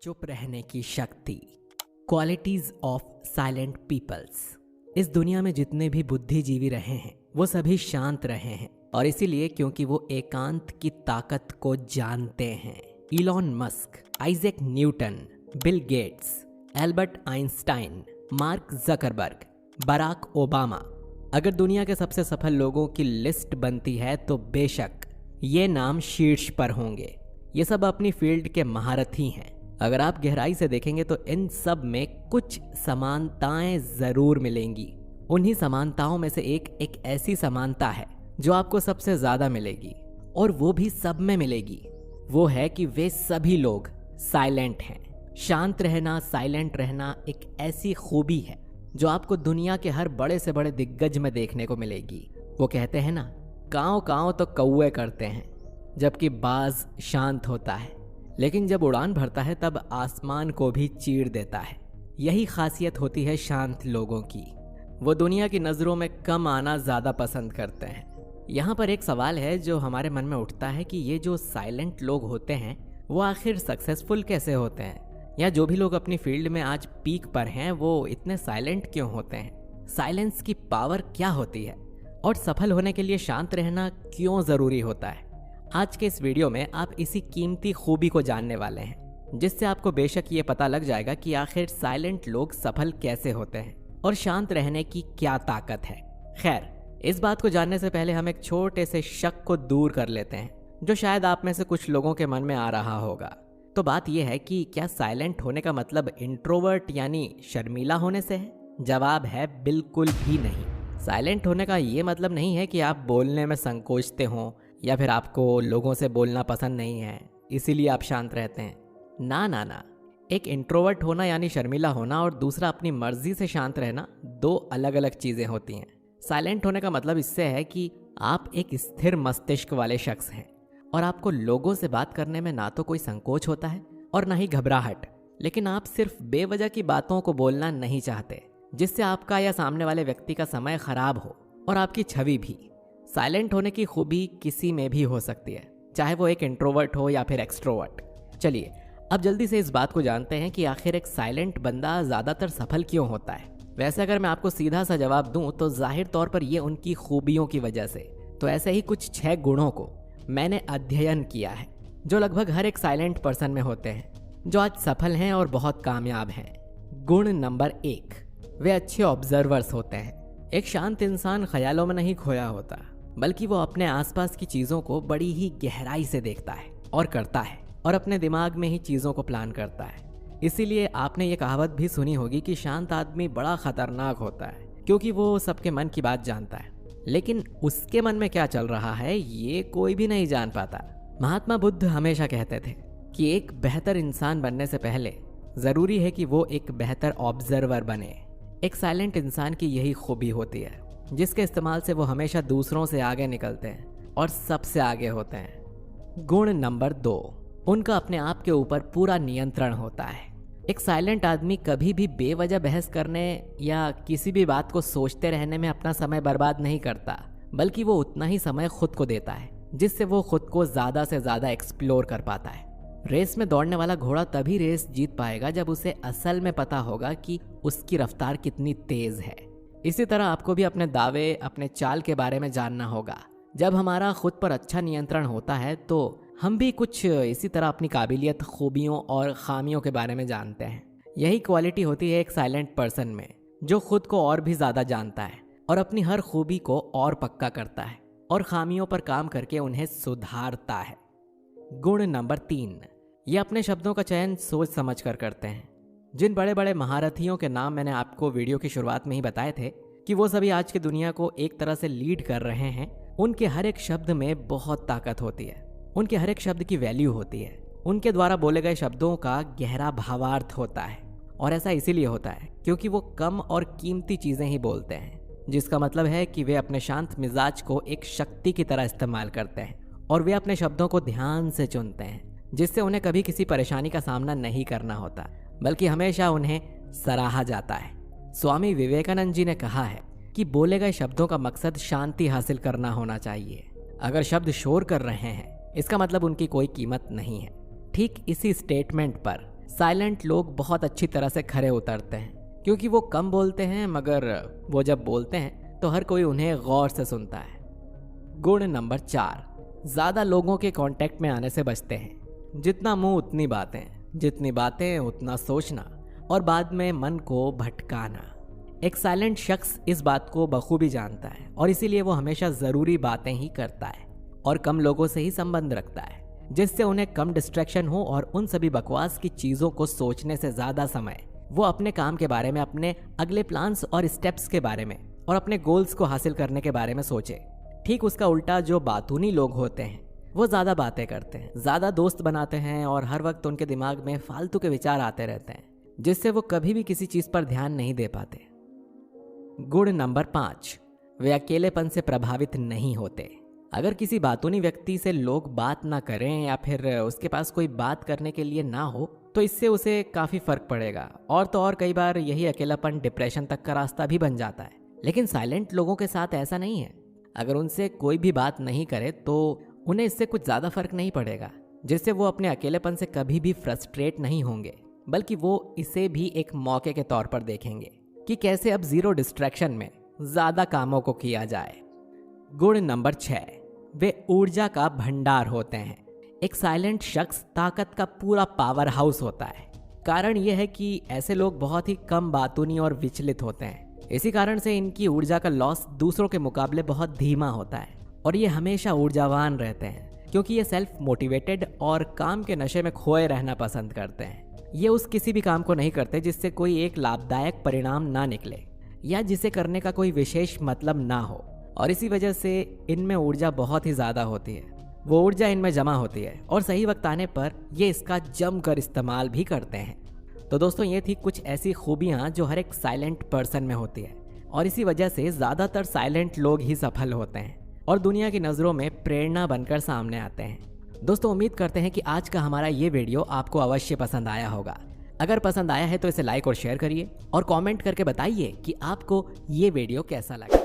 चुप रहने की शक्ति। Qualities of silent peoples. इस दुनिया में जितने भी बुद्धिजीवी रहे हैं वो सभी शांत रहे हैं, और इसीलिए क्योंकि वो एकांत की ताकत को जानते हैं। Elon Musk, Isaac Newton, Bill Gates, Albert Einstein, Mark Zuckerberg, Barack Obama. अगर दुनिया के सबसे सफल लोगों की लिस्ट बनती है तो बेशक ये नाम शीर्ष पर होंगे। ये सब अपनी फील्ड के महारथी हैं। अगर आप गहराई से देखेंगे तो इन सब में कुछ समानताएं जरूर मिलेंगी। उन्हीं समानताओं में से एक ऐसी समानता है जो आपको सबसे ज्यादा मिलेगी, और वो भी सब में मिलेगी। वो है कि वे सभी लोग साइलेंट हैं। शांत रहना, साइलेंट रहना एक ऐसी खूबी है जो आपको दुनिया के हर बड़े से बड़े दिग्गज में देखने को मिलेगी। वो कहते हैं ना, कांव कांव तो कौवे करते हैं, जबकि बाज शांत होता है, लेकिन जब उड़ान भरता है तब आसमान को भी चीर देता है। यही खासियत होती है शांत लोगों की। वो दुनिया की नज़रों में कम आना ज़्यादा पसंद करते हैं। यहाँ पर एक सवाल है जो हमारे मन में उठता है कि ये जो साइलेंट लोग होते हैं वो आखिर सक्सेसफुल कैसे होते हैं, या जो भी लोग अपनी फील्ड में आज पीक पर हैं वो इतने साइलेंट क्यों होते हैं। साइलेंस की पावर क्या होती है, और सफल होने के लिए शांत रहना क्यों ज़रूरी होता है। आज के इस वीडियो में आप इसी कीमती खूबी को जानने वाले हैं, जिससे आपको बेशक ये पता लग जाएगा कि आखिर साइलेंट लोग सफल कैसे होते हैं और शांत रहने की क्या ताकत है। खैर, इस बात को जानने से पहले हम एक छोटे से शक को दूर कर लेते हैं, जो शायद आप में से कुछ लोगों के मन में आ रहा होगा। तो बात यह है कि क्या साइलेंट होने का मतलब इंट्रोवर्ट यानी शर्मीला होने से है? जवाब है बिल्कुल भी नहीं। साइलेंट होने का ये मतलब नहीं है कि आप बोलने में संकोचते हों, या फिर आपको लोगों से बोलना पसंद नहीं है इसीलिए आप शांत रहते हैं। ना ना ना, एक इंट्रोवर्ट होना यानी शर्मीला होना और दूसरा अपनी मर्जी से शांत रहना दो अलग अलग चीजें होती हैं। साइलेंट होने का मतलब इससे है कि आप एक स्थिर मस्तिष्क वाले शख्स हैं, और आपको लोगों से बात करने में ना तो कोई संकोच होता है और ना ही घबराहट, लेकिन आप सिर्फ बेवजह की बातों को बोलना नहीं चाहते जिससे आपका या सामने वाले व्यक्ति का समय खराब हो और आपकी छवि भी। साइलेंट होने की खूबी किसी में भी हो सकती है, चाहे वो एक इंट्रोवर्ट हो या फिर एक्सट्रोवर्ट। चलिए अब जल्दी से इस बात को जानते हैं कि आखिर एक साइलेंट बंदा ज़्यादातर सफल क्यों होता है। वैसे अगर मैं आपको सीधा सा जवाब दूं तो जाहिर तौर पर ये उनकी खूबियों की वजह से। तो ऐसे ही कुछ 6 गुणों को मैंने अध्ययन किया है जो लगभग हर एक साइलेंट पर्सन में होते हैं, जो आज सफल हैं और बहुत कामयाब हैं। गुण नंबर 1, वे अच्छे ऑब्जर्वर्स होते हैं। एक शांत इंसान ख्यालों में नहीं खोया होता, बल्कि वो अपने आसपास की चीजों को बड़ी ही गहराई से देखता है और करता है, और अपने दिमाग में ही चीजों को प्लान करता है। इसीलिए आपने ये कहावत भी सुनी होगी कि शांत आदमी बड़ा खतरनाक होता है, क्योंकि वो सबके मन की बात जानता है, लेकिन उसके मन में क्या चल रहा है ये कोई भी नहीं जान पाता। महात्मा बुद्ध हमेशा कहते थे कि एक बेहतर इंसान बनने से पहले जरूरी है कि वो एक बेहतर ऑब्जर्वर बने। एक साइलेंट इंसान की यही खूबी होती है, जिसके इस्तेमाल से वो हमेशा दूसरों से आगे निकलते हैं और सबसे आगे होते हैं। गुण नंबर 2, उनका अपने आप के ऊपर पूरा नियंत्रण होता है। एक साइलेंट आदमी कभी भी बेवजह बहस करने या किसी भी बात को सोचते रहने में अपना समय बर्बाद नहीं करता, बल्कि वो उतना ही समय खुद को देता है जिससे वो खुद को ज्यादा से ज्यादा एक्सप्लोर कर पाता है। रेस में दौड़ने वाला घोड़ा तभी रेस जीत पाएगा जब उसे असल में पता होगा कि उसकी रफ्तार कितनी तेज है। इसी तरह आपको भी अपने दावे, अपने चाल के बारे में जानना होगा। जब हमारा खुद पर अच्छा नियंत्रण होता है तो हम भी कुछ इसी तरह अपनी काबिलियत, खूबियों और खामियों के बारे में जानते हैं। यही क्वालिटी होती है एक साइलेंट पर्सन में, जो खुद को और भी ज्यादा जानता है और अपनी हर खूबी को और पक्का करता है और खामियों पर काम करके उन्हें सुधारता है। गुण नंबर 3, ये अपने शब्दों का चयन सोच समझ कर करते हैं। जिन बड़े बड़े महारथियों के नाम मैंने आपको वीडियो की शुरुआत में ही बताए थे कि वो सभी आज की दुनिया को एक तरह से लीड कर रहे हैं, उनके हर एक शब्द में बहुत ताकत होती है। उनके हर एक शब्द की वैल्यू होती है। उनके द्वारा बोले गए शब्दों का गहरा भावार्थ होता है, और ऐसा इसीलिए होता है क्योंकि वो कम और कीमती चीजें ही बोलते हैं, जिसका मतलब है कि वे अपने शांत मिजाज को एक शक्ति की तरह इस्तेमाल करते हैं, और वे अपने शब्दों को ध्यान से चुनते हैं, जिससे उन्हें कभी किसी परेशानी का सामना नहीं करना होता, बल्कि हमेशा उन्हें सराहा जाता है। स्वामी विवेकानंद जी ने कहा है कि बोले गए शब्दों का मकसद शांति हासिल करना होना चाहिए। अगर शब्द शोर कर रहे हैं इसका मतलब उनकी कोई कीमत नहीं है। ठीक इसी स्टेटमेंट पर साइलेंट लोग बहुत अच्छी तरह से खरे उतरते हैं क्योंकि वो कम बोलते हैं, मगर वो जब बोलते हैं तो हर कोई उन्हें गौर से सुनता है। गुण नंबर 4, ज़्यादा लोगों के कांटेक्ट में आने से बचते हैं। जितना मुंह उतनी बातें, जितनी बातें उतना सोचना और बाद में मन को भटकाना। एक साइलेंट शख्स इस बात को बखूबी जानता है और इसीलिए वो हमेशा ज़रूरी बातें ही करता है और कम लोगों से ही संबंध रखता है, जिससे उन्हें कम डिस्ट्रैक्शन हो और उन सभी बकवास की चीज़ों को सोचने से ज़्यादा समय वो अपने काम के बारे में, अपने अगले प्लान्स और स्टेप्स के बारे में और अपने गोल्स को हासिल करने के बारे में सोचे। ठीक उसका उल्टा जो बातूनी लोग होते हैं वो ज़्यादा बातें करते हैं, ज़्यादा दोस्त बनाते हैं और हर वक्त उनके दिमाग में फालतू के विचार आते रहते हैं, जिससे वो कभी भी किसी चीज़ पर ध्यान नहीं दे पाते। गुण नंबर 5, वे अकेलेपन से प्रभावित नहीं होते। अगर किसी बातूनी व्यक्ति से लोग बात ना करें या फिर उसके पास कोई बात करने के लिए ना हो तो इससे उसे काफ़ी फर्क पड़ेगा और तो और कई बार यही अकेलापन डिप्रेशन तक का रास्ता भी बन जाता है। लेकिन साइलेंट लोगों के साथ ऐसा नहीं है। अगर उनसे कोई भी बात नहीं करे तो उन्हें इससे कुछ ज़्यादा फर्क नहीं पड़ेगा, जिससे वो अपने अकेलेपन से कभी भी फ्रस्ट्रेट नहीं होंगे, बल्कि वो इसे भी एक मौके के तौर पर देखेंगे कि कैसे अब जीरो डिस्ट्रैक्शन में ज़्यादा कामों को किया जाए। गुण नंबर 6, वे ऊर्जा का भंडार होते हैं। एक साइलेंट शख्स ताकत का पूरा पावर हाउस होता है। कारण यह है कि ऐसे लोग बहुत ही कम बातूनी और विचलित होते हैं। इसी कारण से इनकी ऊर्जा का लॉस दूसरों के मुकाबले बहुत धीमा होता है और ये हमेशा ऊर्जावान रहते हैं क्योंकि ये सेल्फ मोटिवेटेड और काम के नशे में खोए रहना पसंद करते हैं। ये उस किसी भी काम को नहीं करते जिससे कोई एक लाभदायक परिणाम ना निकले या जिसे करने का कोई विशेष मतलब ना हो, और इसी वजह से इनमें ऊर्जा बहुत ही ज़्यादा होती है। वो ऊर्जा इनमें जमा होती है और सही वक्त आने पर ये इसका जमकर इस्तेमाल भी करते हैं। तो दोस्तों, ये थी कुछ ऐसी खूबियाँ जो हर एक साइलेंट पर्सन में होती है और इसी वजह से ज़्यादातर साइलेंट लोग ही सफल होते हैं और दुनिया की नज़रों में प्रेरणा बनकर सामने आते हैं। दोस्तों, उम्मीद करते हैं कि आज का हमारा ये वीडियो आपको अवश्य पसंद आया होगा। अगर पसंद आया है तो इसे लाइक और शेयर करिए और कमेंट करके बताइए कि आपको ये वीडियो कैसा लगा।